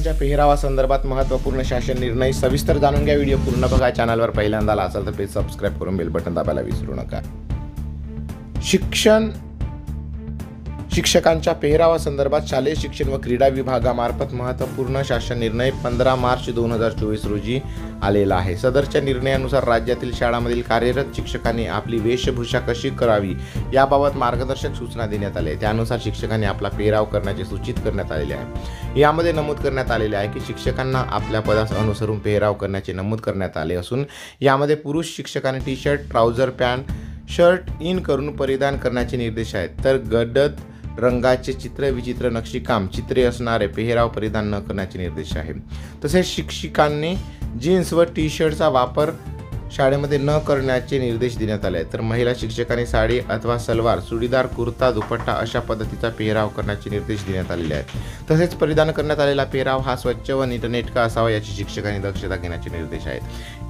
शिक्षकांच्या पेहरावासंदर्भात महत्त्वपूर्ण शासन निर्णय सविस्तर जाणून घ्या। व्हिडिओ पूर्ण बघा। चॅनलवर पहिल्यांदा आला असाल तर प्लीज सबस्क्राइब करून बेल बटन दाबायला विसरू नका। शिक्षकांच्या पेहरावासंदर्भात शालेय शिक्षण व क्रीडा विभागामार्फत महत्त्वपूर्ण शासन निर्णय 15 मार्च 2024 रोजी आलेला आहे। सदरच्या निर्णयानुसार राज्यातील शाळांमधील कार्यरत शिक्षकांनी आपली वेशभूषा कशी करावी याबाबत मार्गदर्शक सूचना देण्यात आल्या। त्यानुसार शिक्षकांनी आपला पेहराव करण्याचे सूचित करण्यात आलेले आहे। यामध्ये नमूद करण्यात आलेले आहे की शिक्षकांना आपल्या पदास अनुसरून पेहराव करण्याचे नमूद करण्यात आले असून यामध्ये पुरुष शिक्षकांनी T-shirt, trouser, pant, shirt in करून परिधान करण्याचे निर्देश आहेत, तर गडद रंगाचे चित्रविचित्र नक्षीकाम चित्रे असणारे पेहराव परिधान न करण्याचे निर्देश आहे। तसेच शिक्षकांनी जीन्स व टी-शर्टचा वापर शाळेमध्ये न करण्याचे निर्देश देण्यात आले आहेत, तर महिला शिक्षकांनी साडी अथवा सलवार, चुडीदार, कुर्ता, दुपट्टा अशा पद्धतीचा पेहराव करण्याचे निर्देश देण्यात आलेले आहेत। तसेच परिधान करण्यात आलेला पेहराव हा स्वच्छ व नीटनेटका असावा याची शिक्षकांनी दक्षता घेण्याचे निर्देश आहेत।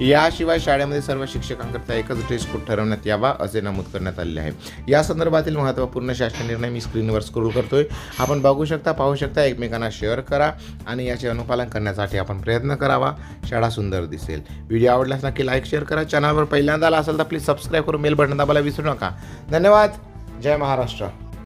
याशिवाय शाळेमध्ये सर्व शिक्षकांकरता एकच ड्रेस कोड ठरवण्यात यावा असे नमूद करण्यात आलेले आहे। या संदर्भातील महत्त्वपूर्ण शासन निर्णय मी स्क्रीनवर स्क्रोल करतोय, आपण बघू शकता, पाहू शकता। एकमेकांना शेअर करा आणि याचे अनुपालन करण्यासाठी आपण प्रयत्न करावा। शाळा सुंदर दिसेल। व्हिडिओ आवडल्यास नक्की लाईक शेअर करा। चॅनलवर पहिल्यांदा आला असेल तर प्लीज सबस्क्राइब करून बेल बटन दाबायला विसरू नका। धन्यवाद। जय महाराष्ट्र।